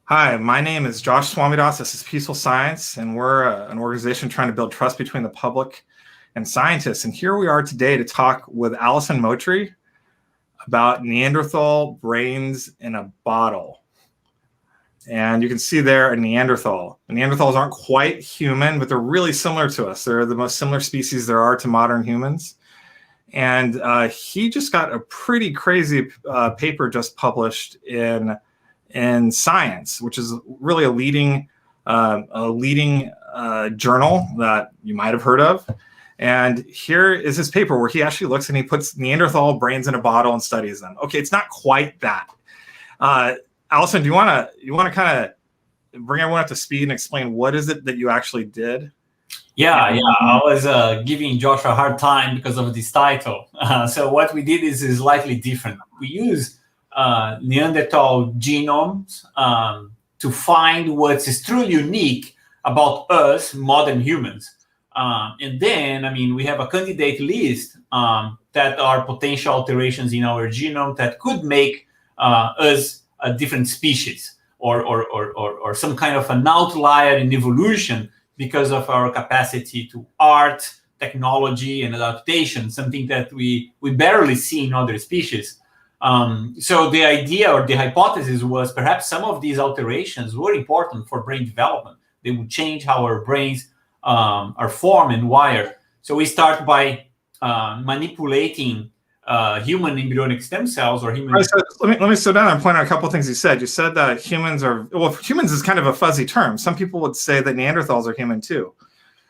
Hi, my name is Josh Swamidas. This is Peaceful Science, and we're an organization trying to build trust between the public and scientists. And here we are today to talk with Alysson Muotri about Neanderthal brains in a bottle. And you can see there a Neanderthal. The Neanderthals aren't quite human, but they're really similar to us. They're the most similar species there are to modern humans. And he just got a pretty crazy paper just published in Science, which is really a leading journal that you might have heard of. And here is his paper where he actually looks and he puts Neanderthal brains in a bottle and studies them. Okay, it's not quite that. Alysson, do you want to kind of bring everyone up to speed and explain what is it that you actually did? Yeah. I was giving Josh a hard time because of this title. So what we did is slightly different. We use Neanderthal genomes to find what's truly unique about us, modern humans. And then, we have a candidate list that are potential alterations in our genome that could make us a different species or some kind of an outlier in evolution because of our capacity to art, technology, and adaptation, something that we barely see in other species. So the idea or the hypothesis was perhaps some of these alterations were important for brain development. They would change how our brains are formed and wired. So we start by manipulating human embryonic stem cells or human. Right, so let me slow down and point out a couple of things you said. You said that humans are, well, humans is kind of a fuzzy term. Some people would say that Neanderthals are human too.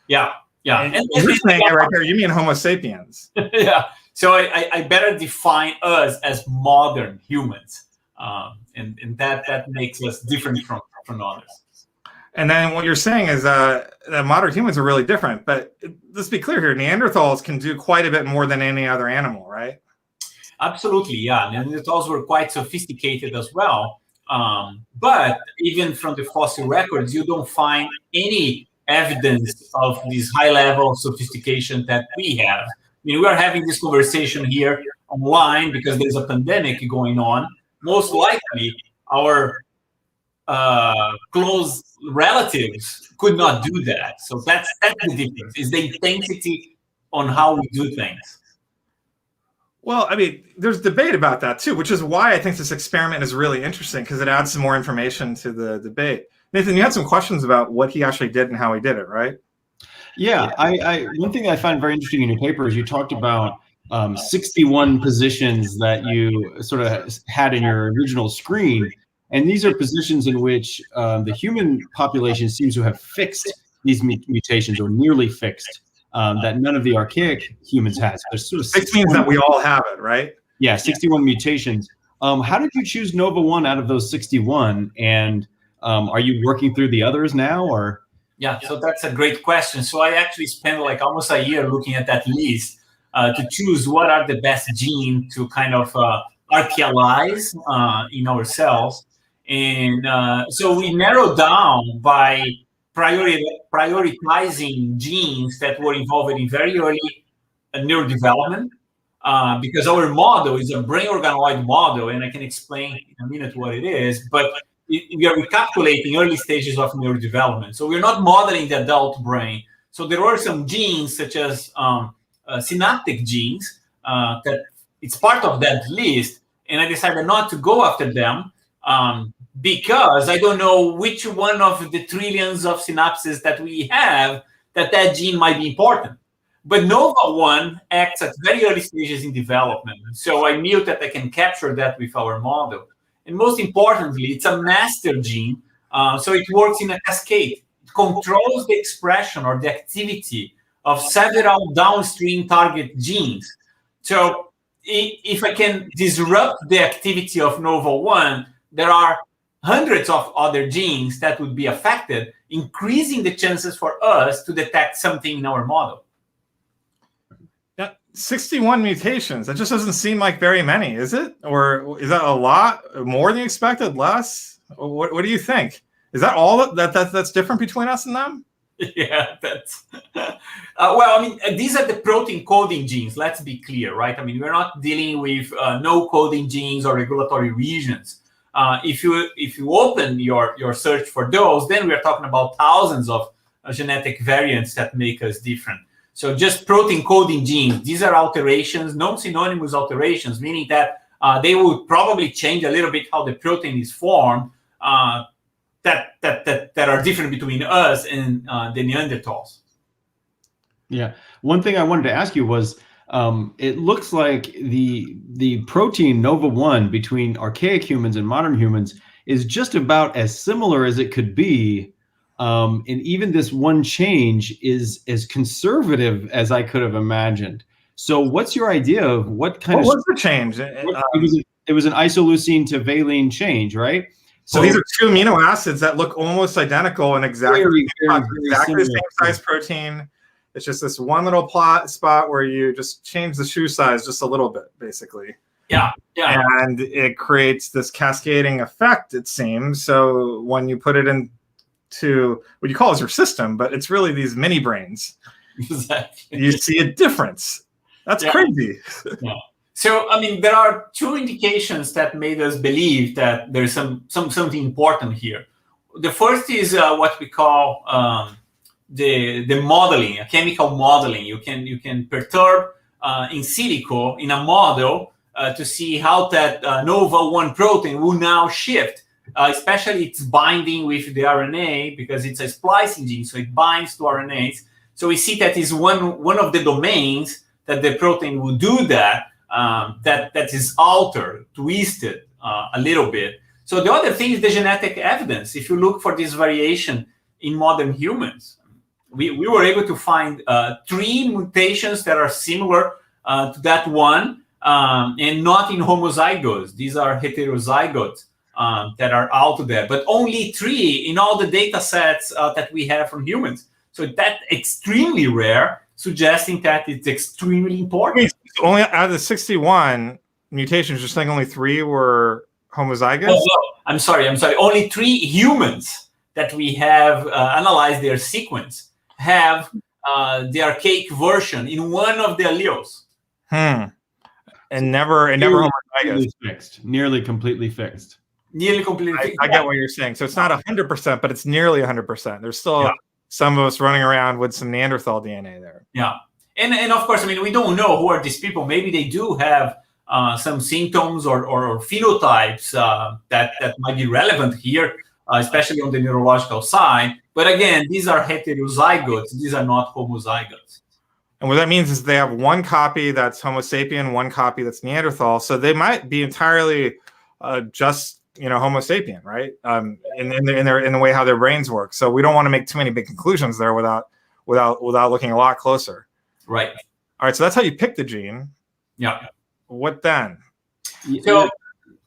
Yeah. And you're saying it right there. You mean Homo sapiens. Yeah. So I better define us as modern humans, and that makes us different from others. And then what you're saying is that modern humans are really different. But let's be clear here: Neanderthals can do quite a bit more than any other animal, right? Absolutely, yeah. Neanderthals were quite sophisticated as well. But even from the fossil records, you don't find any evidence of this high level of sophistication that we have. We are having this conversation here online because there's a pandemic going on. Most likely, our close relatives could not do that. So that's the difference, is the intensity on how we do things. Well, there's debate about that too, which is why I think this experiment is really interesting because it adds some more information to the debate. Nathan, you had some questions about what he actually did and how he did it, right? Yeah, one thing I find very interesting in your paper is you talked about 61 positions that you sort of had in your original screen. And these are positions in which the human population seems to have fixed these mutations or nearly fixed that none of the archaic humans has. There's sort of 61 means that we all have it, right? Yeah, 61 mutations. How did you choose Nova1 out of those 61? And are you working through the others now, or? Yeah, so that's a great question. So I actually spent like almost a year looking at that list to choose what are the best genes to kind of archaealize in our cells. And so we narrowed down by prioritizing genes that were involved in very early neurodevelopment, because our model is a brain organoid model, and I can explain in a minute what it is, but we are recapitulating early stages of neurodevelopment. So we're not modeling the adult brain. So there are some genes such as synaptic genes that it's part of that list, and I decided not to go after them because I don't know which one of the trillions of synapses that we have that gene might be important. But Nova1 acts at very early stages in development. So I knew that I can capture that with our model. And most importantly, it's a master gene, so it works in a cascade. It controls the expression or the activity of several downstream target genes. So if I can disrupt the activity of Nova1, there are hundreds of other genes that would be affected, increasing the chances for us to detect something in our model. 61 mutations. That just doesn't seem like very many, is it? Or is that a lot? More than you expected? Less? What do you think? Is that all that's different between us and them? Yeah, that's well, these are the protein coding genes. Let's be clear, right? We're not dealing with no coding genes or regulatory regions. If you open your search for those, then we are talking about thousands of genetic variants that make us different. So just protein coding genes, these are alterations, non-synonymous alterations, meaning that they would probably change a little bit how the protein is formed, that are different between us and the Neanderthals. Yeah. One thing I wanted to ask you was, it looks like the protein Nova1 between archaic humans and modern humans is just about as similar as it could be. And even this one change is as conservative as I could have imagined. So what's your idea of what kind of... What was the change? It was an isoleucine to valine change, right? So these are two amino acids that look almost identical and exactly the same size protein. It's just this one little spot where you just change the shoe size just a little bit, basically. Yeah. And it creates this cascading effect, it seems. So when you put it into what you call as your system, but it's really these mini brains, exactly. You see a difference. That's crazy. Yeah. So, I mean, there are two indications that made us believe that there's something important here. The first is what we call the modeling, a chemical modeling. You can perturb in silico in a model to see how that Nova1 protein will now shift, especially its binding with the RNA, because it's a splicing gene, so it binds to RNAs. So we see that is one of the domains that the protein will do that. That is altered, twisted a little bit. So the other thing is the genetic evidence. If you look for this variation in modern humans, we were able to find 3 mutations that are similar to that one, and not in homozygotes. These are heterozygotes that are out there, but only 3 in all the data sets that we have from humans. So that's extremely rare, suggesting that it's extremely important. Only out of the 61 mutations, you're saying only 3 were homozygous? Oh, no. I'm sorry. Only 3 humans that we have analyzed their sequence have the archaic version in one of the alleles. And never homozygous. Nearly completely fixed. Nearly completely fixed. I get what you're saying. So it's not 100%, but it's nearly 100%. There's still some of us running around with some Neanderthal DNA there. Yeah. And of course, I mean, we don't know who are these people. Maybe they do have some symptoms or phenotypes that might be relevant here, especially on the neurological side. But again, these are heterozygotes. These are not homozygotes. And what that means is they have one copy that's Homo sapien, one copy that's Neanderthal. So they might be entirely just Homo sapien, right? In the way how their brains work. So we don't want to make too many big conclusions there without looking a lot closer. Right. All right. So that's how you pick the gene. Yeah. What then? So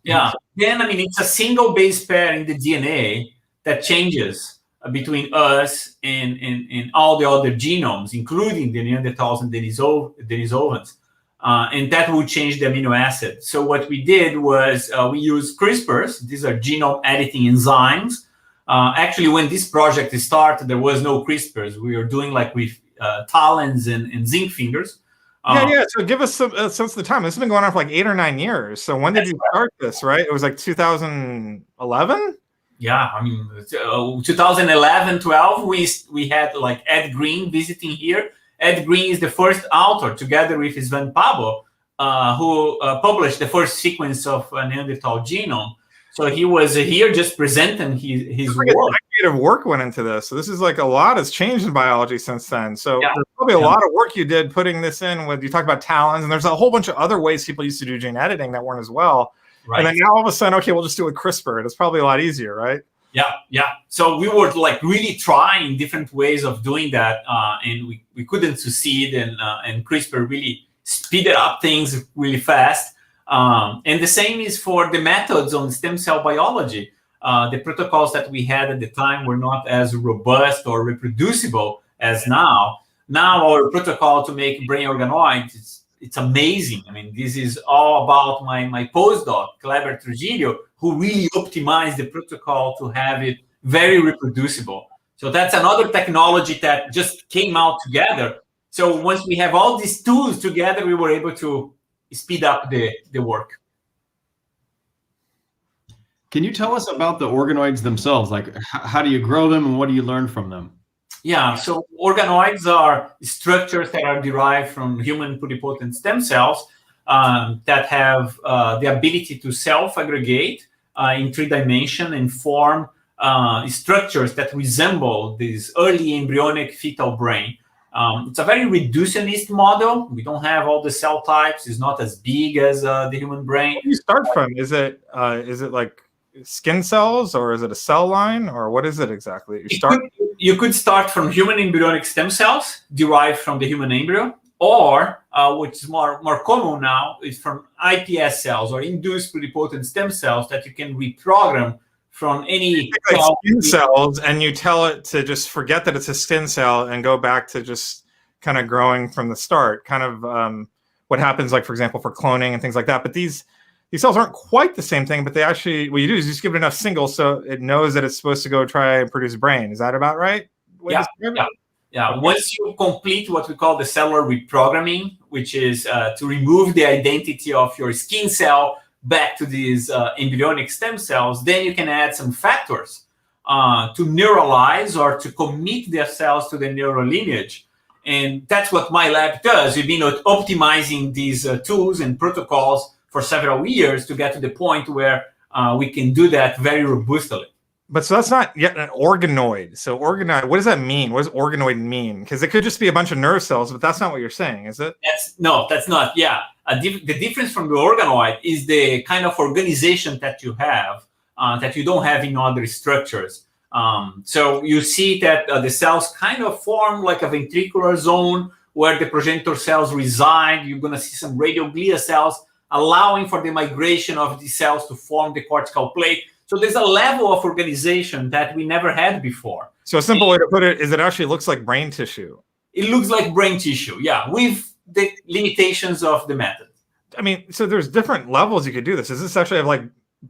then I mean it's a single base pair in the DNA that changes between us and all the other genomes, including the Neanderthals and Denisovans. And that will change the amino acid. So what we did was we used CRISPRs. These are genome editing enzymes. Actually, when this project started, there was no CRISPRs. We were doing like with talons and zinc fingers. So give us some sense of the time. This has been going on for like 8 or 9 years. So when did you start this, right? It was like 2011? Yeah, I mean, 2011, 12, we had like Ed Green visiting here. Ed Green is the first author, together with Sven Pabo, who published the first sequence of a Neanderthal genome. So he was here just presenting his work. A decade of work went into this. So this is like a lot has changed in biology since then. So there's probably a lot of work you did putting this in. When you talk about talons, and there's a whole bunch of other ways people used to do gene editing that weren't as well. Right. And then now all of a sudden, okay, we'll just do it with CRISPR. It's probably a lot easier, right? Yeah. So we were like really trying different ways of doing that, and we couldn't succeed. And CRISPR really speeded up things really fast. And the same is for the methods on stem cell biology. The protocols that we had at the time were not as robust or reproducible as now. Now our protocol to make brain organoids, it's amazing. I mean, this is all about my postdoc, Kleber Trujillo, who really optimized the protocol to have it very reproducible. So that's another technology that just came out together. So once we have all these tools together, we were able to speed up the work. Can you tell us about the organoids themselves? Like, how do you grow them and what do you learn from them? Yeah, so organoids are structures that are derived from human pluripotent stem cells that have the ability to self-aggregate in 3 dimensions and form structures that resemble this early embryonic fetal brain. It's a very reductionist model. We don't have all the cell types. It's not as big as the human brain. Where do you start from? Is it like skin cells, or is it a cell line, or what is it exactly? You could start from human embryonic stem cells derived from the human embryo, or which is more common now, is from iPS cells or induced pluripotent stem cells that you can reprogram from any like skin cells, and you tell it to just forget that it's a skin cell and go back to just kind of growing from the start, kind of what happens, like, for example, for cloning and things like that. But these cells aren't quite the same thing, but they actually, what you do is you just give it enough singles so it knows that it's supposed to go try and produce brain. Is that about right? Yeah. Okay. Once you complete what we call the cellular reprogramming, which is to remove the identity of your skin cell back to these embryonic stem cells, then you can add some factors to neuralize or to commit their cells to the neural lineage. And that's what my lab does. We've been optimizing these tools and protocols for several years to get to the point where we can do that very robustly. But so that's not yet an organoid. So organoid, what does that mean? What does organoid mean? Because it could just be a bunch of nerve cells, but that's not what you're saying, is it? No, that's not. Yeah. The difference from the organoid is the kind of organization that you have that you don't have in other structures. So you see that the cells kind of form like a ventricular zone where the progenitor cells reside. You're going to see some radial glia cells allowing for the migration of these cells to form the cortical plate. So there's a level of organization that we never had before. So a simple way to put it is it actually looks like brain tissue. It looks like brain tissue, yeah, with the limitations of the method. I mean, so there's different levels you could do this. Does this actually have like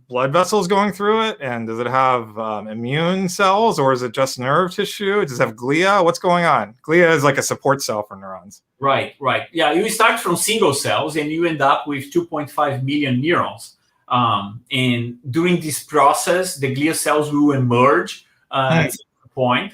blood vessels going through it? And does it have immune cells, or is it just nerve tissue? Does it have glia? What's going on? Glia is like a support cell for neurons. Right. Yeah, you start from single cells and you end up with 2.5 million neurons. And during this process, the glial cells will emerge at some point.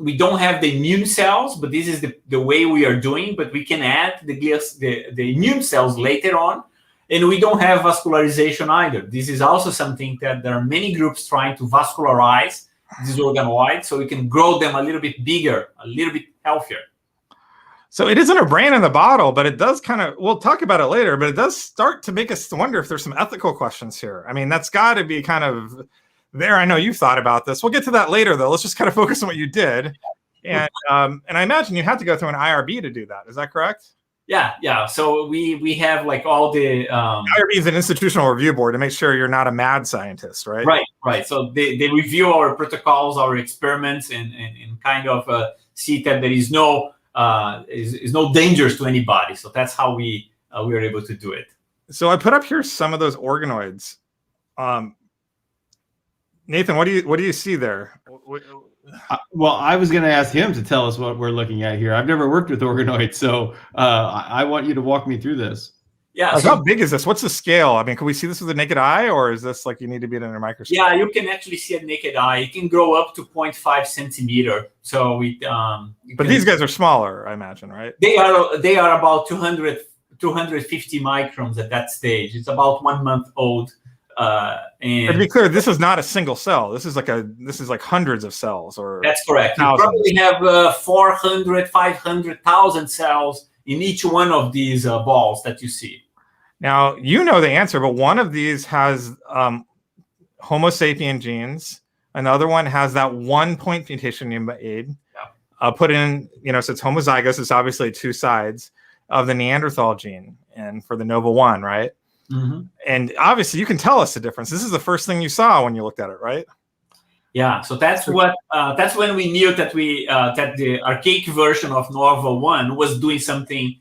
We don't have the immune cells, but this is the way we are doing. But we can add the immune cells later on. And we don't have vascularization either. This is also something that there are many groups trying to vascularize these organoids so we can grow them a little bit bigger, a little bit healthier. So it isn't a brain in the bottle, but it does kind of, we'll talk about it later, but it does start to make us wonder if there's some ethical questions here. I mean, that's got to be kind of there. I know you've thought about this. We'll get to that later, though. Let's just kind of focus on what you did. And I imagine you had to go through an IRB to do that. Is that correct? Yeah. So we have like all the IRB is an institutional review board to make sure you're not a mad scientist, right? Right. So they review our protocols, our experiments, and kind of see that there is no dangers to anybody. So that's how we were able to do it. So I put up here some of those organoids. Nathan, what do you see there? Well, I was going to ask him to tell us what we're looking at here. I've never worked with organoids, so I want you to walk me through this. Yeah. So how big is this? What's the scale? I mean, can we see this with the naked eye, or is this like you need to be under a microscope? Yeah, you can actually see a naked eye. It can grow up to 0.5 centimeter. So but these guys are smaller, I imagine, right? They are about 250 microns at that stage. It's about 1 month old. And to be clear, this is not a single cell. This is like hundreds of cells, or that's correct. thousands. You probably have 400, 500,000 cells in each one of these balls that you see. Now, you know the answer, but one of these has Homo sapien genes. Another one has that 1 point mutation you made. Yeah. Put in, so it's homozygous. It's obviously 2 sides of the Neanderthal gene, and for the Nova1, right? Mm-hmm. And obviously, you can tell us the difference. This is the first thing you saw when you looked at it, right? Yeah. So that's when we knew that that the archaic version of Nova1 was doing something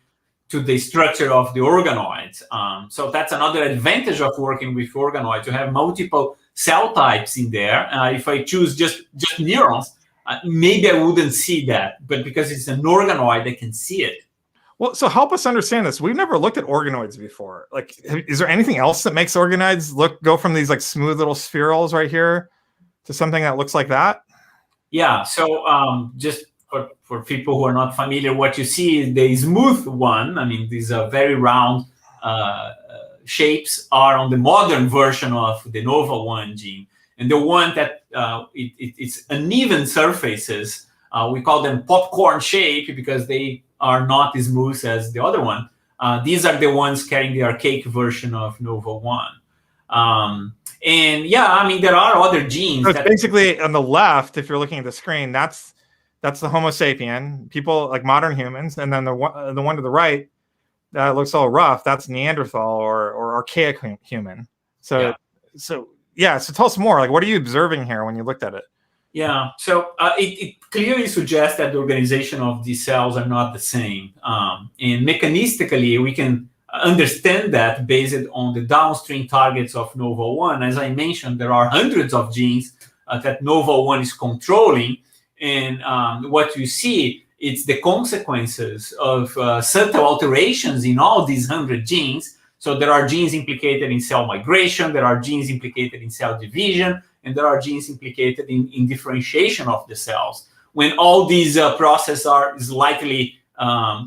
to the structure of the organoids. So that's another advantage of working with organoids. You have multiple cell types in there. If I choose just neurons, maybe I wouldn't see that. But because it's an organoid, I can see it. Well, so help us understand this. We've never looked at organoids before. Like, is there anything else that makes organoids go from these like smooth little spherules right here to something that looks like that? Yeah. So just for people who are not familiar, what you see is the smooth one. I mean, these are very round shapes are on the modern version of the Nova1 gene. And the one that it's uneven surfaces, we call them popcorn shape because they are not as smooth as the other one. These are the ones carrying the archaic version of Nova1. And yeah, I mean, there are other genes. So it's basically on the left, if you're looking at the screen, that's the Homo sapien, people like modern humans. And then the one to the right, that looks all rough, that's Neanderthal or archaic human. So tell us more. Like, what are you observing here when you looked at it? Yeah, so it clearly suggests that the organization of these cells are not the same. And mechanistically, we can understand that based on the downstream targets of Nova1. As I mentioned, there are hundreds of genes that Nova1 is controlling. And what you see, it's the consequences of subtle alterations in all these 100 genes. So there are genes implicated in cell migration, there are genes implicated in cell division, and there are genes implicated in differentiation of the cells. When all these processes are slightly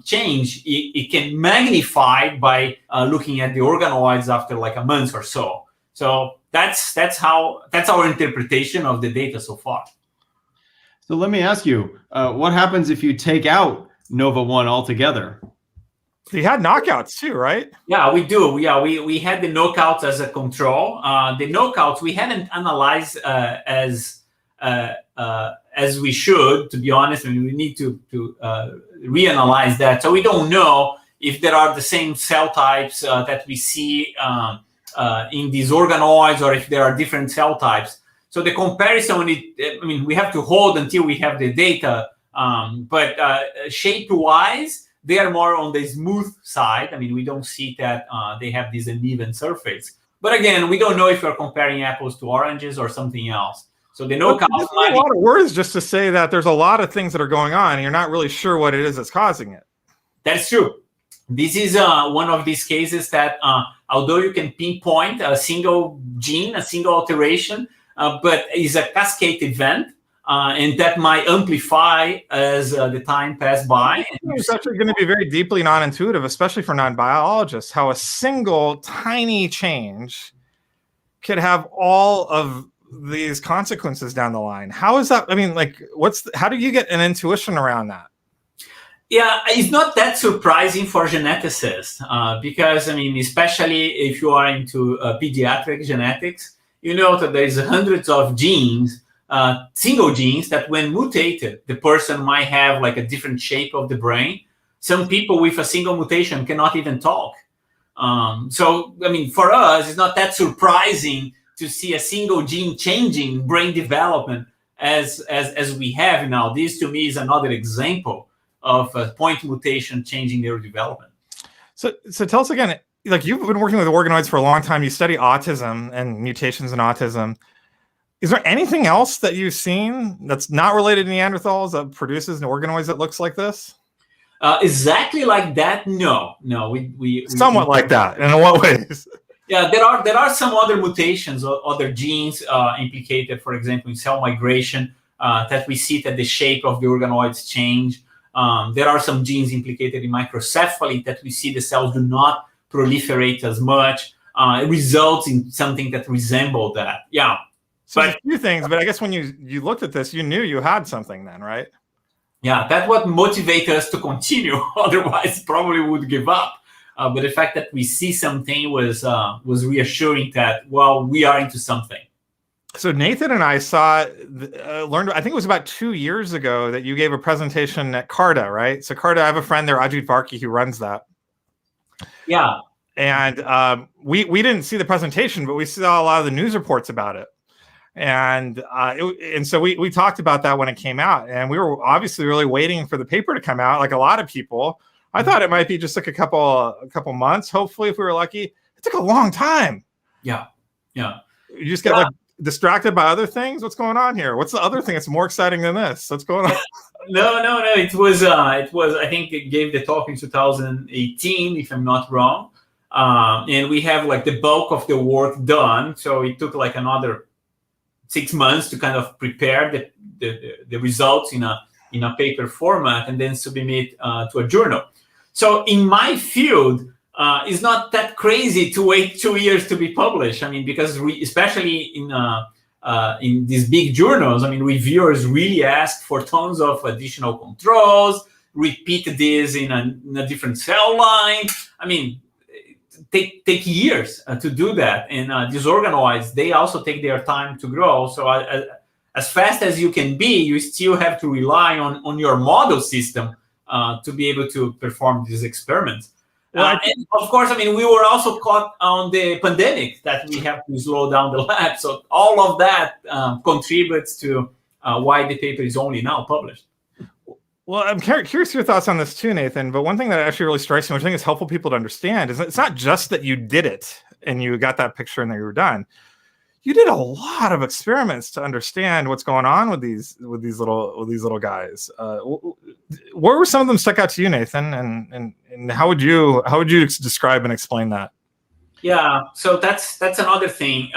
changed, it can magnify by looking at the organoids after like a month or so. So that's our interpretation of the data so far. So let me ask you, what happens if you take out Nova1 altogether? You had knockouts too, right? Yeah, we do. Yeah, we had the knockouts as a control. The knockouts we haven't analyzed as we should, to be honest. I mean, we need to reanalyze that. So we don't know if there are the same cell types that we see in these organoids, or if there are different cell types. So the comparison, I mean, we have to hold until we have the data. But shape-wise, they are more on the smooth side. I mean, we don't see that they have this uneven surface. But again, we don't know if we're comparing apples to oranges or something else. So the knockouts might be a lot of words just to say that there's a lot of things that are going on, and you're not really sure what it is that's causing it. That's true. This is one of these cases that, although you can pinpoint a single gene, a single alteration, but is a cascade event, and that might amplify as the time passes by. It's actually going to be very deeply non-intuitive, especially for non-biologists, how a single tiny change could have all of these consequences down the line. How is that? I mean, like, how do you get an intuition around that? Yeah, it's not that surprising for geneticists because, I mean, especially if you are into pediatric genetics, you know that there's hundreds of genes, single genes that when mutated, the person might have like a different shape of the brain. Some people with a single mutation cannot even talk. So, I mean, for us, it's not that surprising to see a single gene changing brain development as we have now. This to me is another example of a point mutation changing neurodevelopment. So tell us again, like, you've been working with organoids for a long time. You study autism and mutations in autism. Is there anything else that you've seen that's not related to Neanderthals that produces organoids that looks like this? Exactly like that? No. We somewhat like that. And in what ways? Yeah, there are some other mutations or other genes implicated, for example, in cell migration, that we see that the shape of the organoids change. There are some genes implicated in microcephaly that we see the cells do not proliferate as much. It results in something that resembles that. Yeah. So a few things, but I guess when you looked at this, you knew you had something then, right? Yeah, that's what motivated us to continue. Otherwise, probably would give up. But the fact that we see something was reassuring that, well, we are into something. So Nathan and I learned, I think it was about 2 years ago, that you gave a presentation at Carta, right? So Carta, I have a friend there, Ajit Varki, who runs that. Yeah. And we didn't see the presentation, but we saw a lot of the news reports about it. And so we talked about that when it came out, and we were obviously really waiting for the paper to come out, like a lot of people. I thought it might be just like a couple months, hopefully, if we were lucky. It took a long time. Yeah. You just get like distracted by other things? What's going on here? What's the other thing that's more exciting than this? What's going on? No. It was. I think it gave the talk in 2018, if I'm not wrong. And we have like the bulk of the work done. So it took like another 6 months to kind of prepare the results in a paper format and then submit to a journal. So in my field, it's not that crazy to wait 2 years to be published. I mean, because especially in these big journals, I mean, reviewers really ask for tons of additional controls, repeat this in a different cell line. I mean, take years to do that. And these organoids, they also take their time to grow. So as fast as you can be, you still have to rely on your model system to be able to perform these experiments. And of course, I mean, we were also caught on the pandemic that we have to slow down the lab. So all of that contributes to why the paper is only now published. Well, I'm curious your thoughts on this too, Nathan. But one thing that actually really strikes me, which I think is helpful people to understand, is it's not just that you did it and you got that picture and that you were done. You did a lot of experiments to understand what's going on with these little guys. What were some of them stuck out to you, Nathan? And how would you describe and explain that? Yeah, so that's another thing.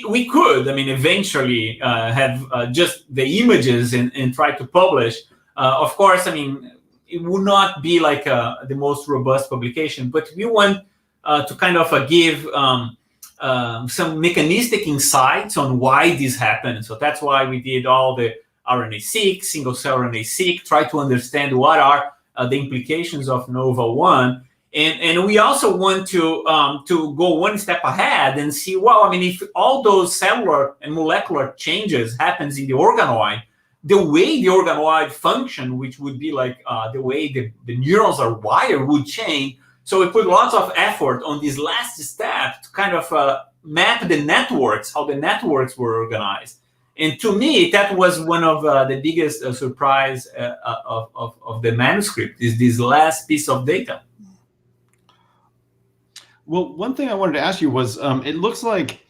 We could, I mean, eventually have just the images and try to publish. Of course, I mean, it would not be like the most robust publication, but we want to kind of give some mechanistic insights on why this happened. So that's why we did all the RNA-seq, single-cell RNA-seq, try to understand what are the implications of NOVA1. And we also want to go one step ahead and see, well, I mean, if all those cellular and molecular changes happens in the organoid, the way the organoid function, which would be like the way the neurons are wired, would change. So we put lots of effort on this last step to kind of map the networks, how the networks were organized. And to me, that was one of the biggest surprise of the manuscript, is this last piece of data. Well, one thing I wanted to ask you was, it looks like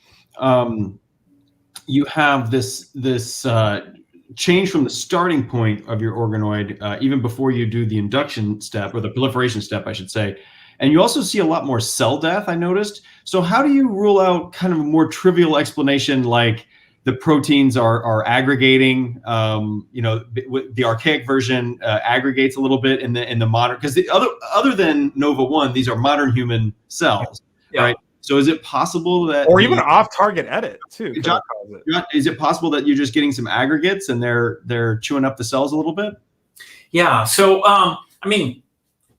you have this change from the starting point of your organoid, even before you do the induction step, or the proliferation step, I should say. And you also see a lot more cell death, I noticed. So how do you rule out kind of a more trivial explanation like the proteins are aggregating? You know, the archaic version aggregates a little bit in the modern, because the other than NOVA1, these are modern human cells, right? So is it possible that, or even off-target edit too? Is it possible that you're just getting some aggregates and they're chewing up the cells a little bit? Yeah. So I mean,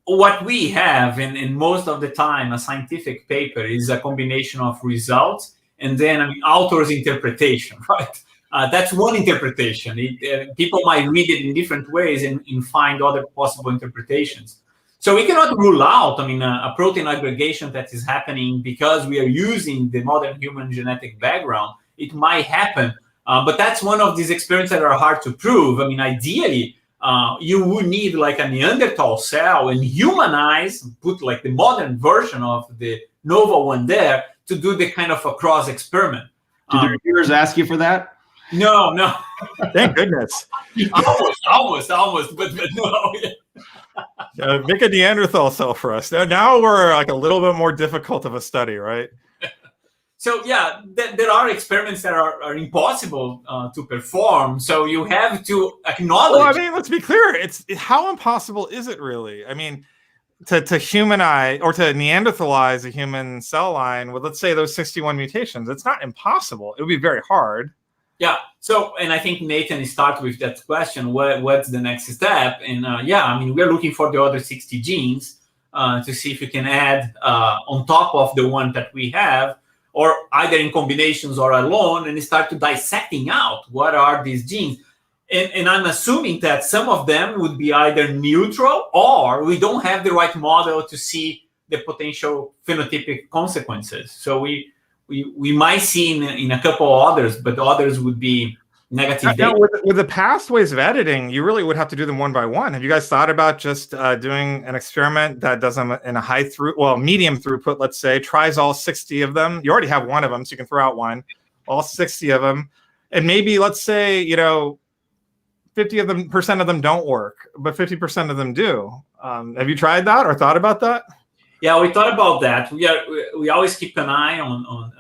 what we have, in most of the time, a scientific paper is a combination of results and then, I mean, author's interpretation, right? That's one interpretation. People might read it in different ways and find other possible interpretations. So we cannot rule out, I mean, a protein aggregation that is happening because we are using the modern human genetic background. It might happen, but that's one of these experiments that are hard to prove. I mean, ideally, you would need like a Neanderthal cell and humanize, put like the modern version of the NOVA1 there to do the kind of a cross experiment. Did the reviewers ask you for that? No. Thank goodness. almost, but no. Make a Neanderthal cell for us. Now we're like a little bit more difficult of a study, right? So yeah, there are experiments that are impossible to perform. So you have to acknowledge. Well, I mean, let's be clear. It's how impossible is it really? I mean, to humanize or to Neanderthalize a human cell line with, let's say, those 61 mutations, it's not impossible. It would be very hard. Yeah. So, and I think Nathan started with that question: what's the next step? And yeah, I mean, we're looking for the other 60 genes to see if we can add on top of the one that we have, or either in combinations or alone, and start to dissecting out what are these genes. And I'm assuming that some of them would be either neutral, or we don't have the right model to see the potential phenotypic consequences. So we might see in a couple others, but others would be negative data. With the past ways of editing, you really would have to do them one by one. Have you guys thought about just doing an experiment that does them in a medium throughput, let's say, tries all 60 of them? You already have one of them, so you can throw out one. all 60 of them, and maybe let's say 50% of them don't work, but 50% of them do. Have you tried that or thought about that? Yeah, we thought about that. We always keep an eye on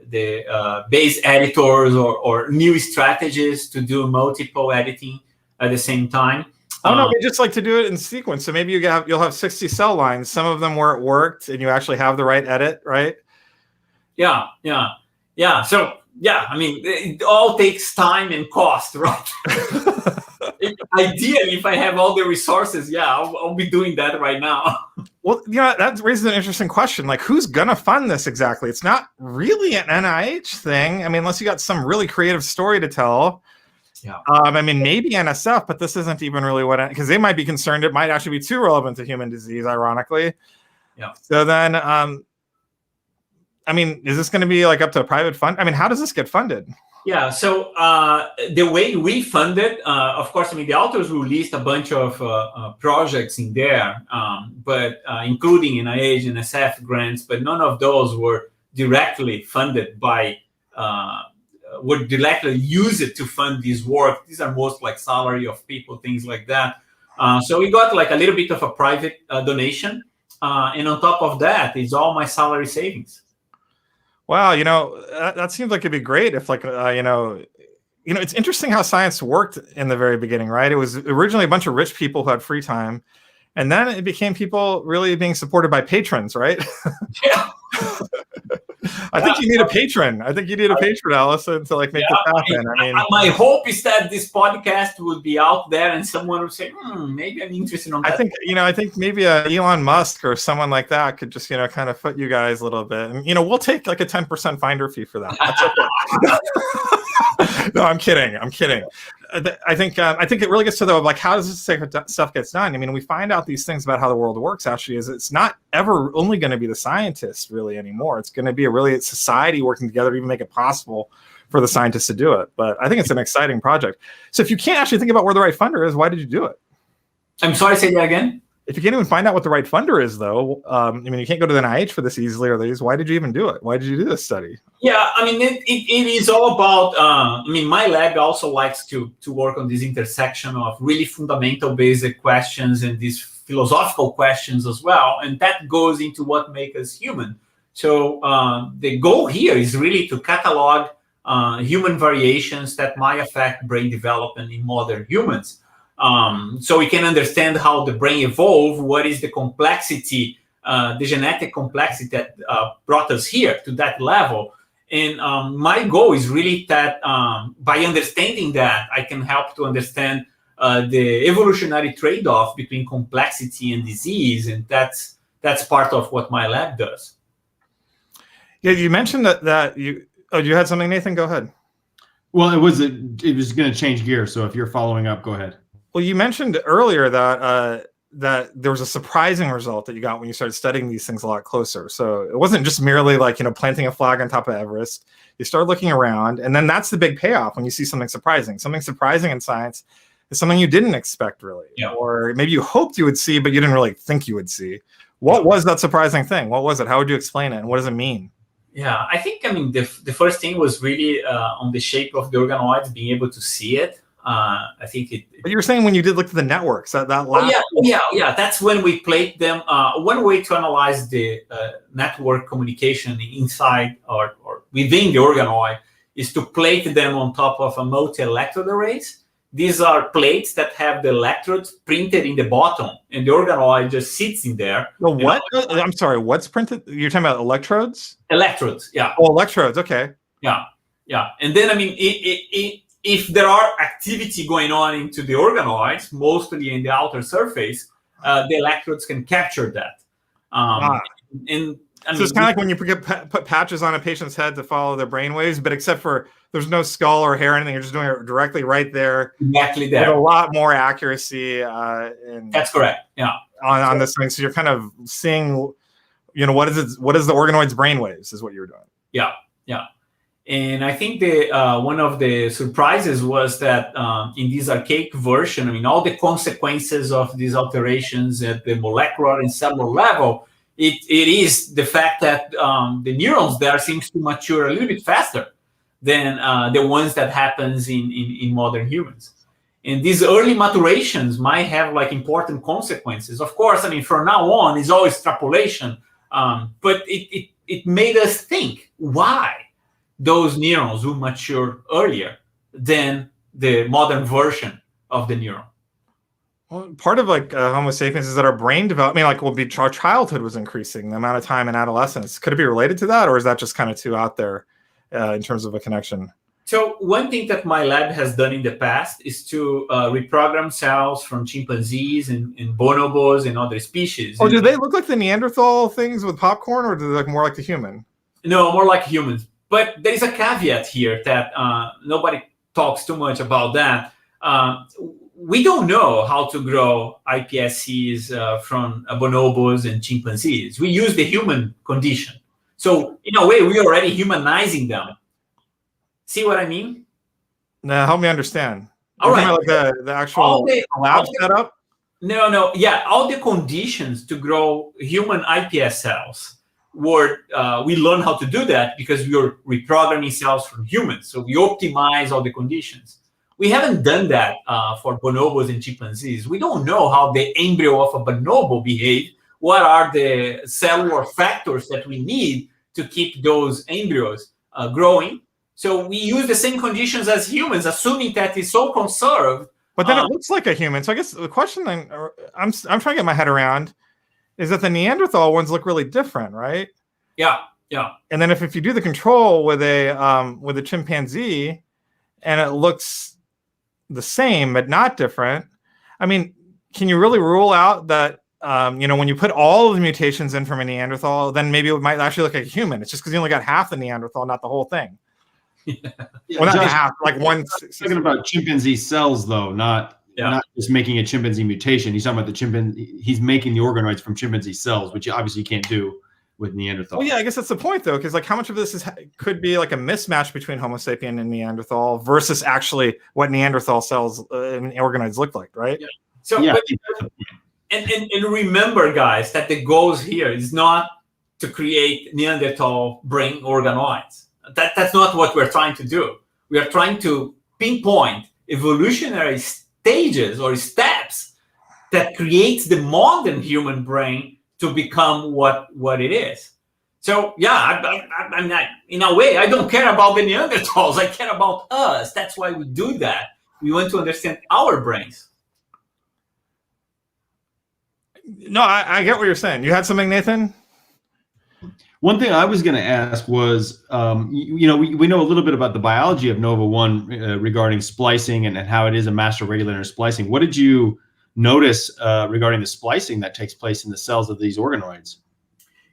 the base editors or new strategies to do multiple editing at the same time. Oh no, they just like to do it in sequence. So maybe you'll have 60 cell lines, some of them where it worked and you actually have the right edit, right? Yeah. So yeah, I mean, it all takes time and cost, right? Ideally, if I have all the resources, yeah, I'll be doing that right now. Well, that raises an interesting question. Like, who's gonna fund this exactly? It's not really an NIH thing. I mean, unless you got some really creative story to tell. Yeah. I mean, maybe NSF, but this isn't even really because they might be concerned it might actually be too relevant to human disease, ironically. Yeah. So then, I mean, is this going to be like up to a private fund? I mean, how does this get funded? Yeah, so the way we fund it, of course, I mean, the authors will list a bunch of projects in there, but including NIH and NSF grants, but none of those were directly funded by, would directly use it to fund this work. These are most like salary of people, things like that. So we got like a little bit of a private donation. And on top of that, it's all my salary savings. Wow, that seems like it'd be great if like, it's interesting how science worked in the very beginning, right? It was originally a bunch of rich people who had free time. And then it became people really being supported by patrons, right? Yeah. I think you need a patron. I think you need a patron, Alysson, to like make this happen. I mean, my hope is that this podcast would be out there and someone would say, maybe I'm interested in that. I think maybe Elon Musk or someone like that could just, kind of foot you guys a little bit. And, we'll take like a 10% finder fee for that. That's okay. No, I'm kidding. I think it really gets to like, how does this stuff gets done? I mean, we find out these things about how the world works actually is it's not ever only going to be the scientists really anymore. It's going to be a society working together to even make it possible for the scientists to do it. But I think it's an exciting project. So if you can't actually think about where the right funder is, why did you do it? I'm sorry, say that again. If you can't even find out what the right funder is, though, I mean, you can't go to the NIH for this easily or these. Why did you even do it? Why did you do this study? Yeah, I mean, it is all about, I mean, my lab also likes to work on this intersection of really fundamental basic questions and these philosophical questions as well. And that goes into what makes us human. So the goal here is really to catalog human variations that might affect brain development in modern humans. So we can understand how the brain evolved, what is the complexity, the genetic complexity that brought us here to that level. And my goal is really that by understanding that, I can help to understand the evolutionary trade-off between complexity and disease. And that's part of what my lab does. Yeah, you mentioned that you had something, Nathan? Go ahead. Well, it was going to change gears. So if you're following up, go ahead. Well, you mentioned earlier that there was a surprising result that you got when you started studying these things a lot closer. So it wasn't just merely like, planting a flag on top of Everest. You start looking around, and then that's the big payoff when you see something surprising. Something surprising in science is something you didn't expect, really. Yeah. Or maybe you hoped you would see, but you didn't really think you would see. What was that surprising thing? What was it? How would you explain it? And what does it mean? Yeah, I think, the first thing was really on the shape of the organoids, being able to see it. I think it. But you were saying when you did look at the networks, that last. Yeah. That's when we played them. One way to analyze the network communication inside or within the organoid is to plate them on top of a multi-electrode arrays. These are plates that have the electrodes printed in the bottom, and the organoid just sits in there. Well, what? I'm sorry. What's printed? You're talking about electrodes? Electrodes. Yeah. Oh, electrodes. Okay. Yeah. And then if there are activity going on into the organoids, mostly in the outer surface, the electrodes can capture that. And so it's kind of like when you put patches on a patient's head to follow their brain waves, but except for there's no skull or hair or anything, you're just doing it directly right there. Exactly there. With a lot more accuracy. That's correct. Yeah. On this thing, so you're kind of seeing, what is the organoid's brain waves is what you're doing. Yeah. And I think one of the surprises was that in this archaic version, all the consequences of these alterations at the molecular and cellular level, it is the fact that the neurons there seems to mature a little bit faster. than the ones that happens in modern humans. And these early maturations might have like important consequences. Of course, I mean, from now on, it's all extrapolation, but it made us think why those neurons will mature earlier than the modern version of the neuron. Well, part of like Homo sapiens is that our brain development, I mean, like our childhood was increasing, the amount of time in adolescence. Could it be related to that, or is that just kind of too out there in terms of a connection? So one thing that my lab has done in the past is to reprogram cells from chimpanzees and bonobos and other species. Oh, do they look like the Neanderthal things with popcorn, or do they look more like the human? No, more like humans. But there is a caveat here that nobody talks too much about that. We don't know how to grow iPSCs from bonobos and chimpanzees. We use the human condition. So in a way, we're already humanizing them. See what I mean? Now, help me understand. All right. Like the actual lab setup? No. Yeah, all the conditions to grow human iPS cells were, we learned how to do that because we were reprogramming cells from humans. So we optimize all the conditions. We haven't done that for bonobos and chimpanzees. We don't know how the embryo of a bonobo behaves. What are the cellular factors that we need to keep those embryos growing? So we use the same conditions as humans, assuming that it's so conserved. But then it looks like a human. So I guess the question I'm trying to get my head around is that the Neanderthal ones look really different, right? Yeah. And then if you do the control with a chimpanzee, and it looks the same but not different, I mean, can you really rule out that when you put all of the mutations in from a Neanderthal, then maybe it might actually look like a human? It's just because you only got half the Neanderthal, not the whole thing. Yeah, well, not Josh, half, like one. Talking about chimpanzee cells, though, not just making a chimpanzee mutation. He's talking about the chimpanzee. He's making the organoids from chimpanzee cells, which obviously you can't do with Neanderthal. Well, yeah, I guess that's the point, though, because like how much of this could be like a mismatch between Homo sapien and Neanderthal versus actually what Neanderthal cells and organoids look like, right? Yeah. So, and remember, guys, that the goal here is not to create Neanderthal brain organoids. That's not what we're trying to do. We are trying to pinpoint evolutionary stages or steps that creates the modern human brain to become what it is. So yeah, I'm not, in a way, I don't care about the Neanderthals. I care about us. That's why we do that. We want to understand our brains. No, I get what you're saying. You had something, Nathan? One thing I was going to ask was, we know a little bit about the biology of Nova1 regarding splicing and how it is a master regulator of splicing. What did you notice regarding the splicing that takes place in the cells of these organoids?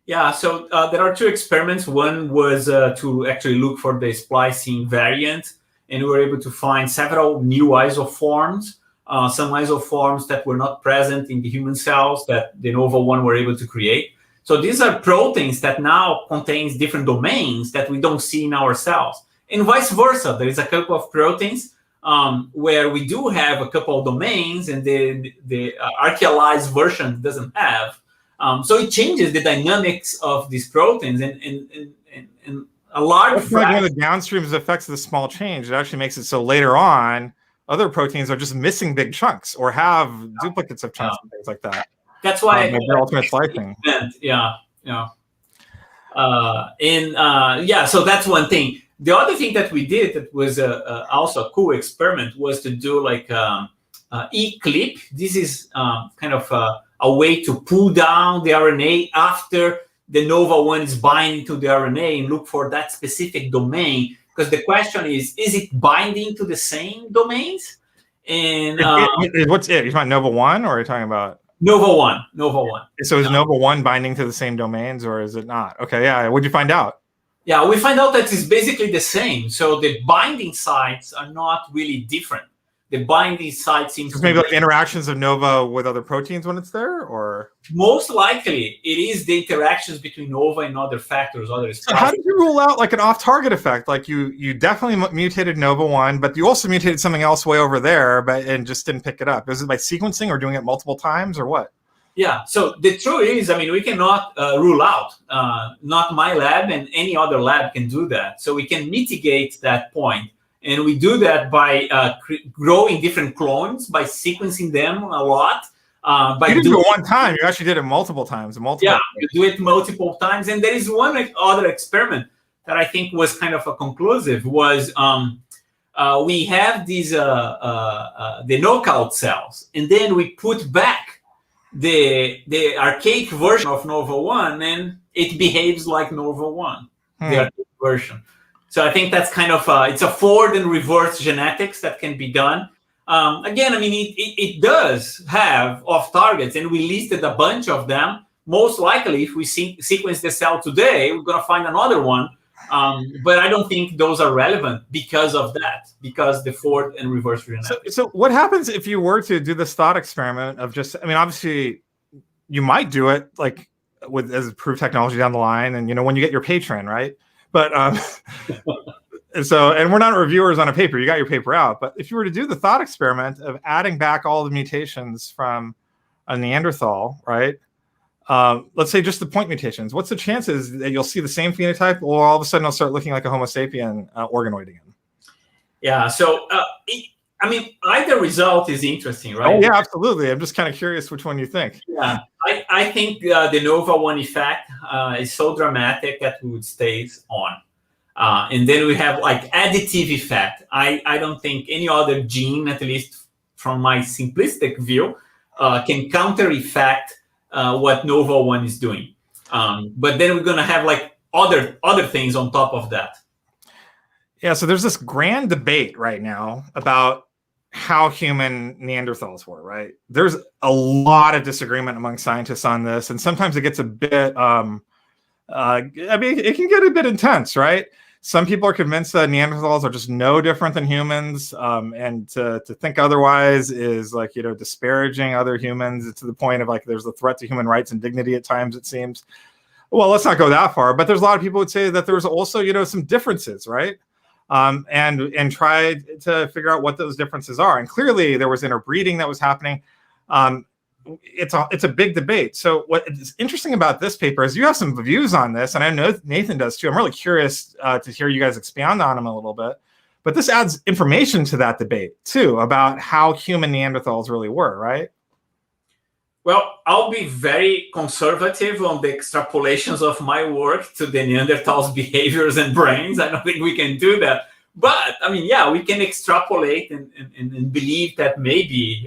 Yeah, so there are two experiments. One was to actually look for the splicing variant, and we were able to find several new isoforms, some isoforms that were not present in the human cells that the Nova1 were able to create. So these are proteins that now contains different domains that we don't see in our cells. And vice versa, there is a couple of proteins where we do have a couple of domains and the archaealized version doesn't have. So it changes the dynamics of these proteins and a large fraction. Like one of the downstream effects of the small change, it actually makes it so later on, other proteins are just missing big chunks or have duplicates of chunks and things like that. That's why ultimate splicing. So that's one thing. The other thing that we did that was also a cool experiment was to do like e-clip. This is kind of a way to pull down the RNA after the Nova1 is binding to the RNA and look for that specific domain. Because the question is it binding to the same domains? And what's it? You're talking Nova1 or are you talking about? Nova1. So is Nova1 binding to the same domains or is it not? Okay, yeah. What'd you find out? Yeah, we find out that it's basically the same. So the binding sites are not really different. The binding site seems to maybe like interactions of Nova with other proteins when it's there, or most likely it is the interactions between Nova and other factors. So how did you rule out like an off-target effect? Like you definitely mutated Nova1, but you also mutated something else way over there, and just didn't pick it up. Was it by sequencing or doing it multiple times, or what? Yeah, so the truth is, I mean, we cannot rule out, not my lab and any other lab can do that. So we can mitigate that point. And we do that by growing different clones, by sequencing them a lot. You didn't do it one time, you actually did it multiple times. Yeah, you do it multiple times. And there is one other experiment that I think was kind of a conclusive, was we have these, the knockout cells, and then we put back the archaic version of Nova-1, and it behaves like Nova-1, the archaic version. So I think that's kind of it's a forward and reverse genetics that can be done. Again, I mean, it does have off targets, and we listed a bunch of them. Most likely, if we sequence the cell today, we're going to find another one. But I don't think those are relevant because of that, because the forward and reverse genetics. So what happens if you were to do this thought experiment of just, I mean, obviously you might do it like with as approved technology down the line, and when you get your patron, right? But and we're not reviewers on a paper, you got your paper out, but if you were to do the thought experiment of adding back all the mutations from a Neanderthal, right? Let's say just the point mutations. What's the chances that you'll see the same phenotype, or all of a sudden it'll start looking like a Homo sapien organoid again? Yeah, so I mean, either result is interesting, right? Oh, yeah, absolutely. I'm just kind of curious which one you think. Yeah, I think the Nova-1 effect is so dramatic that we would stay on. And then we have like additive effect. I don't think any other gene, at least from my simplistic view, can counter effect what Nova-1 is doing. But then we're going to have like other things on top of that. Yeah, so there's this grand debate right now about how human Neanderthals were, right? There's a lot of disagreement among scientists on this, and sometimes it gets a bit, I mean, it can get a bit intense, right? Some people are convinced that Neanderthals are just no different than humans, and to think otherwise is like, disparaging other humans to the point of like there's a threat to human rights and dignity at times, it seems. Well, let's not go that far, but there's a lot of people who would say that there's also, some differences, right? And try to figure out what those differences are. And clearly there was interbreeding that was happening. It's a big debate. So what is interesting about this paper is you have some views on this, and I know Nathan does too. I'm really curious to hear you guys expound on them a little bit. But this adds information to that debate too about how human Neanderthals really were, right? Well, I'll be very conservative on the extrapolations of my work to the Neanderthals' behaviors and brains. I don't think we can do that. But I mean, yeah, we can extrapolate and believe that maybe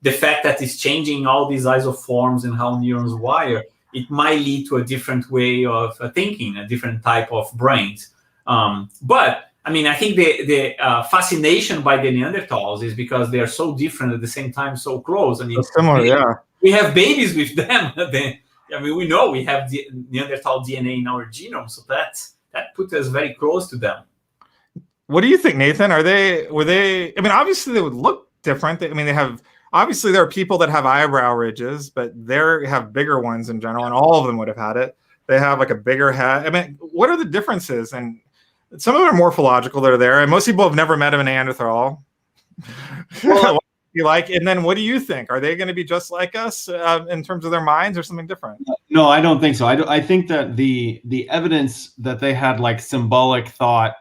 the fact that it's changing all these isoforms and how neurons wire, it might lead to a different way of thinking, a different type of brains. But I mean, I think the fascination by the Neanderthals is because they are so different at the same time, so close. I mean, similar, yeah. We have babies with them. I mean, we know we have the Neanderthal DNA in our genome, so that puts us very close to them. What do you think, Nathan? Were they? I mean, obviously they would look different. I mean, they have. Obviously, there are people that have eyebrow ridges, but they have bigger ones in general, and all of them would have had it. They have like a bigger head. I mean, what are the differences? And some of them are morphological that are there, and most people have never met a Neanderthal. Well, and then what do you think? Are they going to be just like us in terms of their minds, or something different? No, I don't think so. I think that the evidence that they had like symbolic thought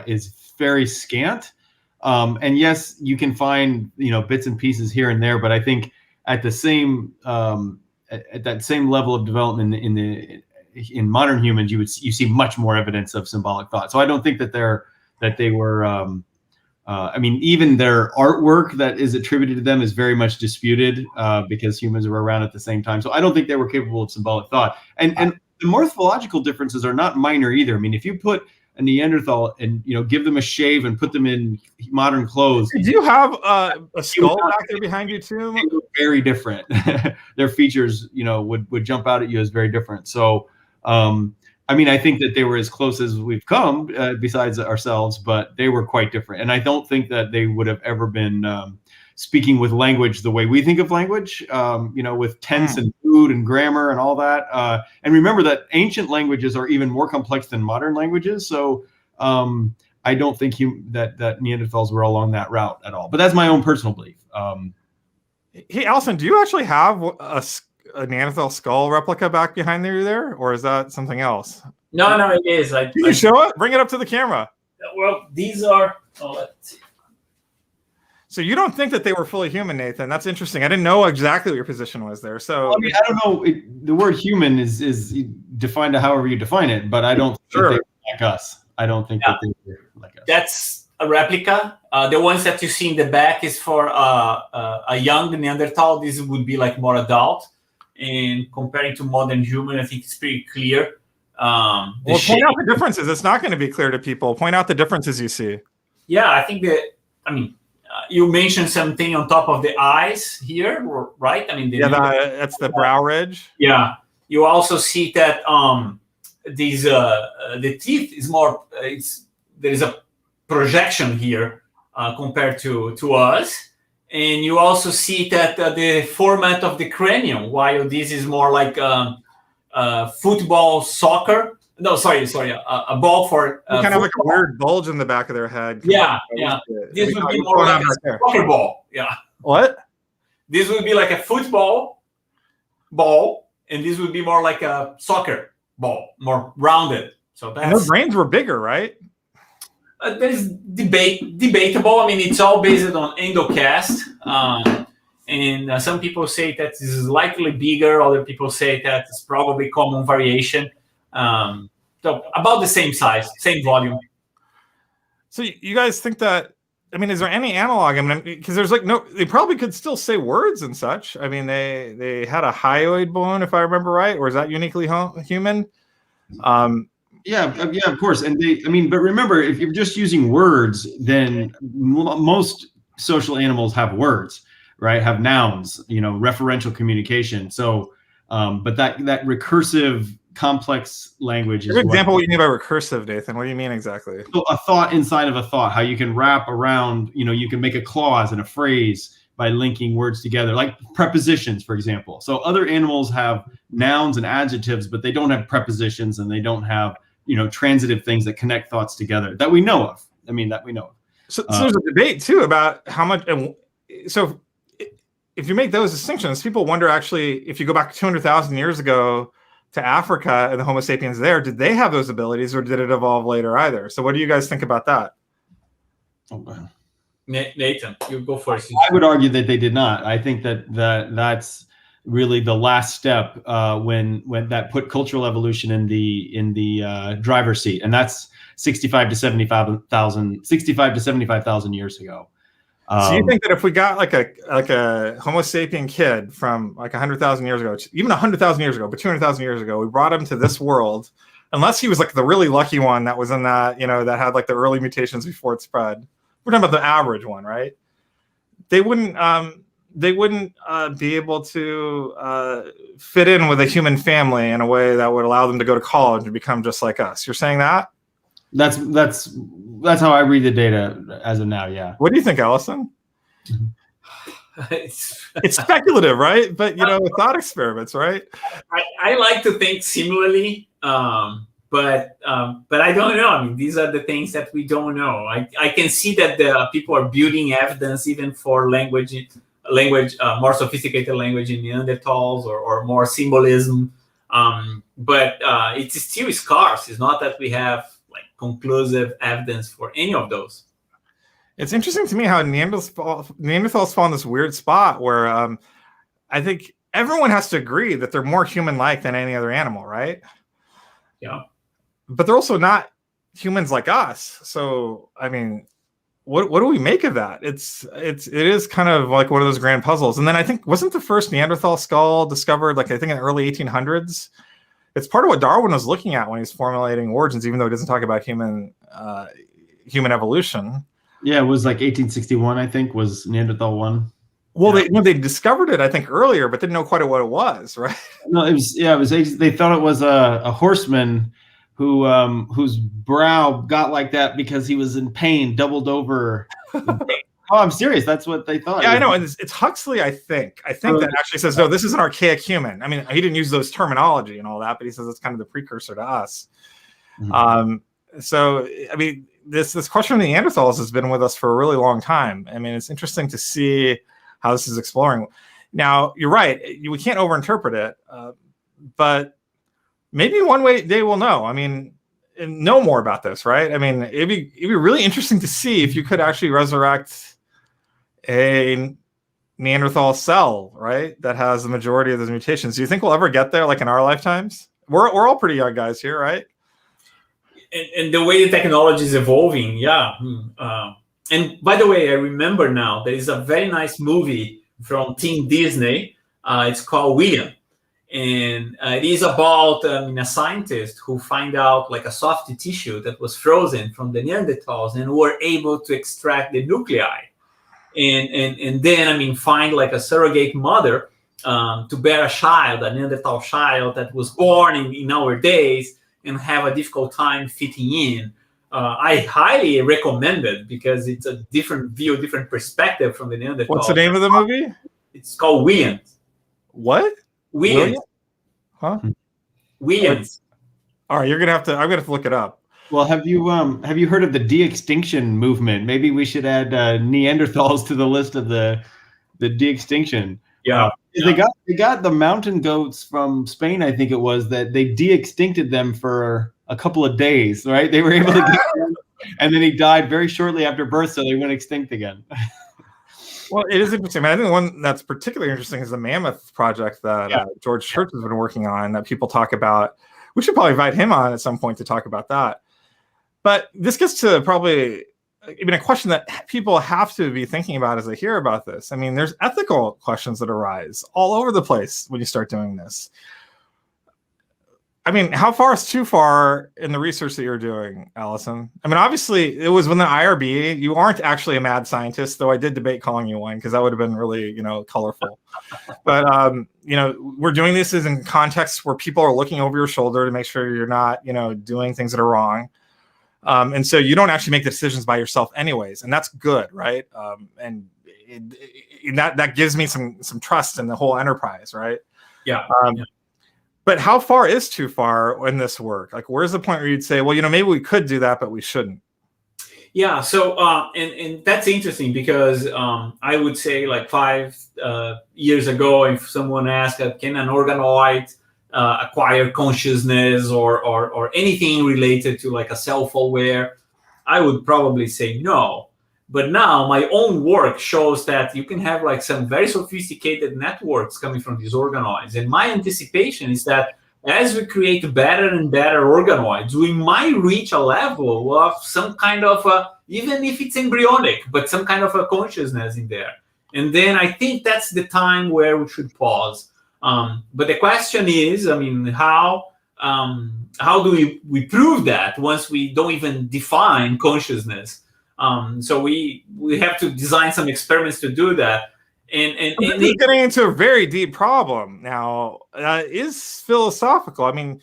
is very scant. And yes, you can find bits and pieces here and there, but I think at the same at that same level of development in modern humans, you see much more evidence of symbolic thought. So I don't think that they were. I mean, even their artwork that is attributed to them is very much disputed because humans were around at the same time. So I don't think they were capable of symbolic thought. And the morphological differences are not minor either. I mean, if you put a Neanderthal and give them a shave and put them in modern clothes. Do you have a skull back there behind you too? They look very different. Their features, would jump out at you as very different. So, I mean, I think that they were as close as we've come, besides ourselves, but they were quite different. And I don't think that they would have ever been speaking with language the way we think of language, with tense and food and grammar and all that. And remember that ancient languages are even more complex than modern languages. So I don't think that Neanderthals were along that route at all. But that's my own personal belief. Hey, Alysson, do you actually have a Neanderthal skull replica back behind you there, or is that something else? No, it is. Can you show it? Bring it up to the camera. Well, these are. Oh, let's see. So you don't think that they were fully human, Nathan? That's interesting. I didn't know exactly what your position was there. So I mean, I don't know. The word human is defined however you define it, but I don't think they're like us. I don't think that they're like us. That's a replica. The ones that you see in the back is for a young Neanderthal. This would be like more adult. And comparing to modern human, I think it's pretty clear. Well, point out the differences. It's not going to be clear to people. Point out the differences you see. Yeah, I think that, I mean, you mentioned something on top of the eyes here, right? I mean, that's the brow ridge. Yeah. You also see that the teeth is more, there is a projection here compared to us. And you also see that the format of the cranium, while this is more like football, soccer. No, sorry, a ball for kind of like a weird bulge in the back of their head. Yeah. This would be more like a soccer ball. Yeah. What? This would be like a football ball, and this would be more like a soccer ball, more rounded. So that's. And their brains were bigger, right? There's debatable. I mean, it's all based on endocast. And some people say that this is likely bigger. Other people say that it's probably common variation. So about the same size, same volume. So you guys think that, I mean, is there any analog? I mean, because there's like they probably could still say words and such. I mean, they had a hyoid bone, if I remember right, or is that uniquely human? Yeah, of course. And but remember, if you're just using words, then most social animals have words, right? Have nouns, referential communication. So, but that recursive, complex language. Give an example what you mean by recursive, Nathan. What do you mean exactly? So a thought inside of a thought, how you can wrap around, you can make a clause and a phrase by linking words together, like prepositions, for example. So other animals have nouns and adjectives, but they don't have prepositions and they don't have transitive things that connect thoughts together that we know of. So there's a debate too about how much. And so if you make those distinctions, people wonder actually, if you go back 200,000 years ago to Africa and the Homo sapiens there, did they have those abilities or did it evolve later either? So what do you guys think about that? Oh, Nathan, you go first. I would argue that they did not. I think that's really the last step when that put cultural evolution in the driver's seat, and that's 65 to 75,000 years ago. So you think that if we got like a Homo sapien kid from like 100,000 years ago, even 100,000 years ago, but 200,000 years ago, we brought him to this world, unless he was like the really lucky one that was in that, that had like the early mutations before it spread. We're talking about the average one, right? They wouldn't be able to fit in with a human family in a way that would allow them to go to college and become just like us. You're saying that? That's how I read the data as of now. Yeah. What do you think, Alysson? It's speculative, right? But thought experiments, right? I like to think similarly, but I don't know. I mean, these are the things that we don't know. I can see that the people are building evidence even for language, more sophisticated language in Neanderthals or more symbolism. But it's still scarce. It's not that we have like conclusive evidence for any of those. It's interesting to me how Neanderthals fall in this weird spot where I think everyone has to agree that they're more human-like than any other animal, right? Yeah. But they're also not humans like us. So, I mean, what do we make of that? It is kind of like one of those grand puzzles. And then I think, wasn't the first Neanderthal skull discovered like I think in the early 1800s? It's part of what Darwin was looking at when he's formulating origins, even though he doesn't talk about human evolution. Yeah, it was like 1861, I think, was Neanderthal 1. Well, they discovered it, I think, earlier, but didn't know quite what it was, right? No, it was they thought it was a horseman whose brow got like that because he was in pain, doubled over. Oh, I'm serious. That's what they thought. Yeah, I know. And it's Huxley, I think. That actually says, no, this is an archaic human. I mean, he didn't use those terminology and all that, but he says it's kind of the precursor to us. Mm-hmm. So, I mean, this question of Neanderthals has been with us for a really long time. I mean, it's interesting to see how this is exploring. Now, you're right. We can't overinterpret it, but maybe one day we'll know. I mean, know more about this, right? I mean, it'd be really interesting to see if you could actually resurrect a Neanderthal cell, right, that has the majority of those mutations. Do you think we'll ever get there, like in our lifetimes? We're all pretty young guys here, right? And the way the technology is evolving, yeah. And by the way, I remember now there is a very nice movie from Team Disney. It's called William, and it is about a scientist who find out like a soft tissue that was frozen from the Neanderthals and were able to extract the nuclei, and then find like a surrogate mother to bear a child, a Neanderthal child that was born in our days and have a difficult time fitting in. I highly recommend it because it's a different view, different perspective from the Neanderthals. What's the name of the movie? It's called Williams. What? Williams. Huh? Williams. All right, I'm gonna have to look it up. Well, have you heard of the de-extinction movement? Maybe we should add Neanderthals to the list of the de-extinction. Yeah. They got the mountain goats from Spain, I think it was, that they de-extincted them for a couple of days, right? They were able to get them, and then he died very shortly after birth, so they went extinct again. Well, it is interesting. I think the one that's particularly interesting is the Mammoth project that George Church has been working on that people talk about. We should probably invite him on at some point to talk about that. But this gets to probably a question that people have to be thinking about as they hear about this. I mean, there's ethical questions that arise all over the place when you start doing this. I mean, how far is too far in the research that you're doing, Alysson? I mean, obviously, it was when the IRB. You aren't actually a mad scientist, though I did debate calling you one because that would have been really, colorful. But, we're doing this in contexts where people are looking over your shoulder to make sure you're not, doing things that are wrong. And so you don't actually make the decisions by yourself anyways. And that's good, right? And that gives me some trust in the whole enterprise, right? Yeah. But how far is too far in this work? Like, where's the point where you'd say, well, maybe we could do that, but we shouldn't? Yeah. So, and that's interesting because I would say like 5 years ago, if someone asked, can an organoid acquire consciousness or anything related to like a self-aware, I would probably say no. But now my own work shows that you can have like some very sophisticated networks coming from these organoids. And my anticipation is that as we create better and better organoids, we might reach a level of some kind of, even if it's embryonic, but some kind of a consciousness in there. And then I think that's the time where we should pause. But the question is, how do we prove that once we don't even define consciousness? So we have to design some experiments to do that. And getting into a very deep problem now is philosophical. I mean,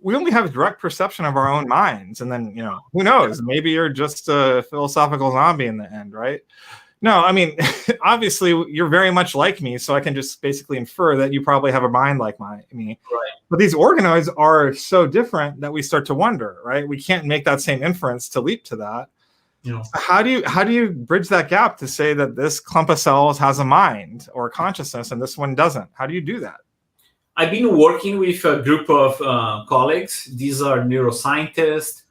we only have direct perception of our own minds, and then who knows? Maybe you're just a philosophical zombie in the end, right? No, I mean, obviously you're very much like me, so I can just basically infer that you probably have a mind like me. Right. But these organoids are so different that we start to wonder, right? We can't make that same inference to leap to that. How do you bridge that gap to say that this clump of cells has a mind or a consciousness and this one doesn't? How do you do that? I've been working with a group of colleagues. These are neuroscientists,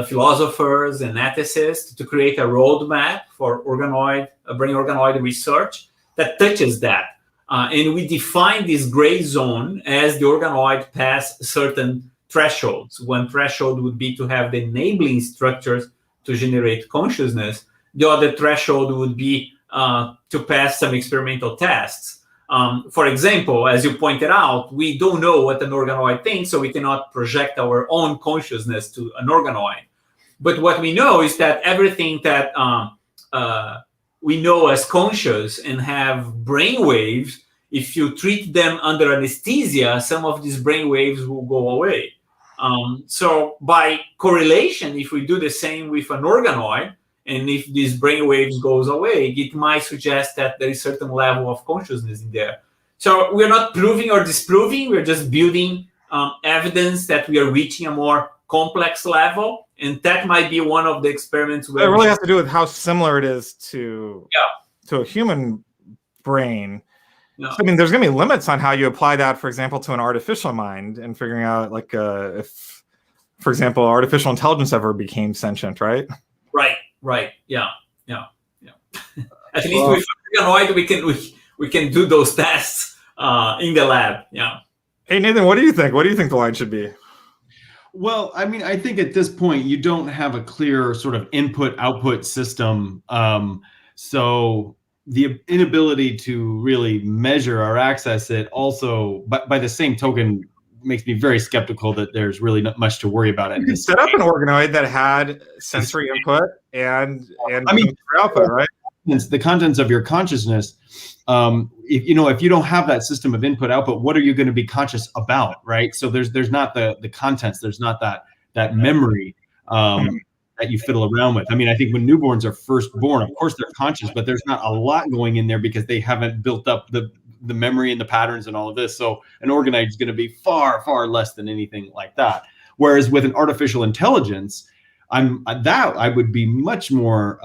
philosophers, and ethicists to create a roadmap for brain organoid research that touches that. And we define this gray zone as the organoid pass certain thresholds. One threshold would be to have the enabling structures to generate consciousness. The other threshold would be to pass some experimental tests. For example, as you pointed out, we don't know what an organoid thinks, so we cannot project our own consciousness to an organoid. But what we know is that everything that we know as conscious and have brain waves, if you treat them under anesthesia, some of these brain waves will go away. So by correlation, if we do the same with an organoid, and if these brain waves goes away, it might suggest that there is a certain level of consciousness in there. So we're not proving or disproving, we're just building evidence that we are reaching a more complex level. And that might be one of the experiments where it really has to do with how similar it is to a human brain. No. So, I mean, there's going to be limits on how you apply that, for example, to an artificial mind and figuring out, like, if, for example, artificial intelligence ever became sentient, right? Right. Yeah. At least with organoid, we can do those tests in the lab. Yeah. Hey, Nathan, what do you think? What do you think the line should be? Well, I mean, I think at this point you don't have a clear sort of input-output system. So the inability to really measure or access it also, by the same token, makes me very skeptical that there's really not much to worry about. You could set up an organoid that had sensory input and I mean, output, right? The contents of your consciousness. If you don't have that system of input output, what are you going to be conscious about, right? So there's not the contents, there's not that memory that you fiddle around with. I mean, I think when newborns are first born, of course they're conscious, but there's not a lot going in there because they haven't built up the memory and the patterns and all of this. So an organoid is going to be far, far less than anything like that. Whereas with an artificial intelligence, I would be much more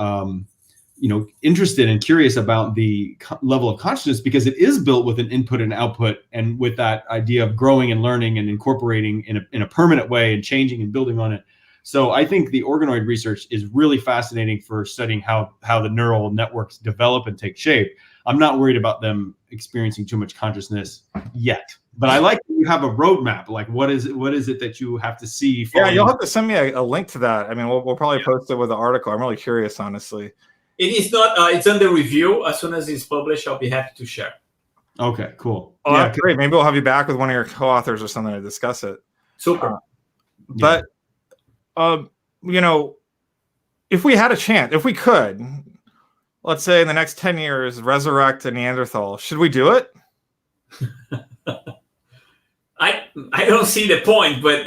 interested and curious about the level of consciousness, because it is built with an input and output, and with that idea of growing and learning and incorporating in a permanent way and changing and building on it. So I think the organoid research is really fascinating for studying how the neural networks develop and take shape. I'm not worried about them experiencing too much consciousness yet, but I like that you have a roadmap. Like, what is it that you have to see? Yeah, you'll have to send me a link to that. I mean, we'll probably post it with the article. I'm really curious, honestly. It is not. It's under review. As soon as it's published, I'll be happy to share. Okay, cool. Oh, yeah, great. Maybe we'll have you back with one of your co-authors or something to discuss it. Super. But if we had a chance, if we could, let's say in the next 10 years, resurrect a Neanderthal, should we do it? I don't see the point, but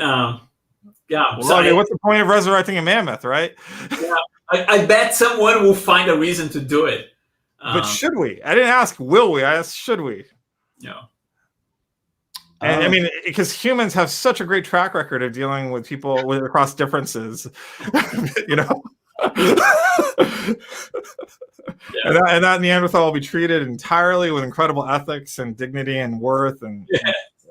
yeah. Well, I mean, what's the point of resurrecting a mammoth, right? Yeah, I bet someone will find a reason to do it. But should we? I didn't ask will we, I asked should we? Yeah. And I mean, because humans have such a great track record of dealing with people across differences, Yeah. and that Neanderthal will be treated entirely with incredible ethics and dignity and worth and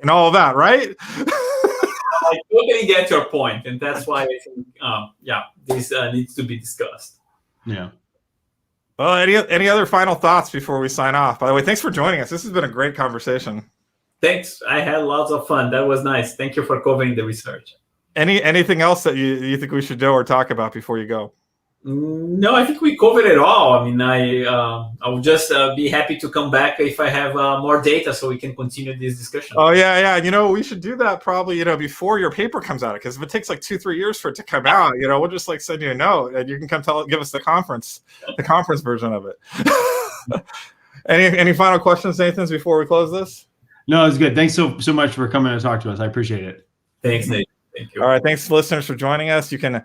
all of that, right? I totally get your point, and that's why I think, this needs to be discussed. Yeah. Well, any other final thoughts before we sign off? By the way, thanks for joining us. This has been a great conversation. Thanks. I had lots of fun. That was nice. Thank you for covering the research. Anything else that you think we should know or talk about before you go? No, I think we covered it all. I mean, I will just be happy to come back if I have more data so we can continue this discussion. Oh, yeah. We should do that probably, before your paper comes out. Because if it takes like 2-3 years for it to come out, we'll just like send you a note and you can come give us the conference version of it. Any final questions, Nathan, before we close this? No, it's good. Thanks so much for coming to talk to us. I appreciate it. Thanks, Nate. Thank you. All right. Thanks, listeners, for joining us. You can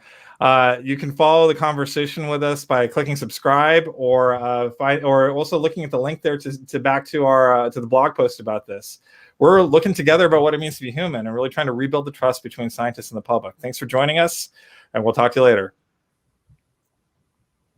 follow the conversation with us by clicking subscribe, or also looking at the link there to back to our to the blog post about this. We're looking together about what it means to be human and really trying to rebuild the trust between scientists and the public. Thanks for joining us, and we'll talk to you later.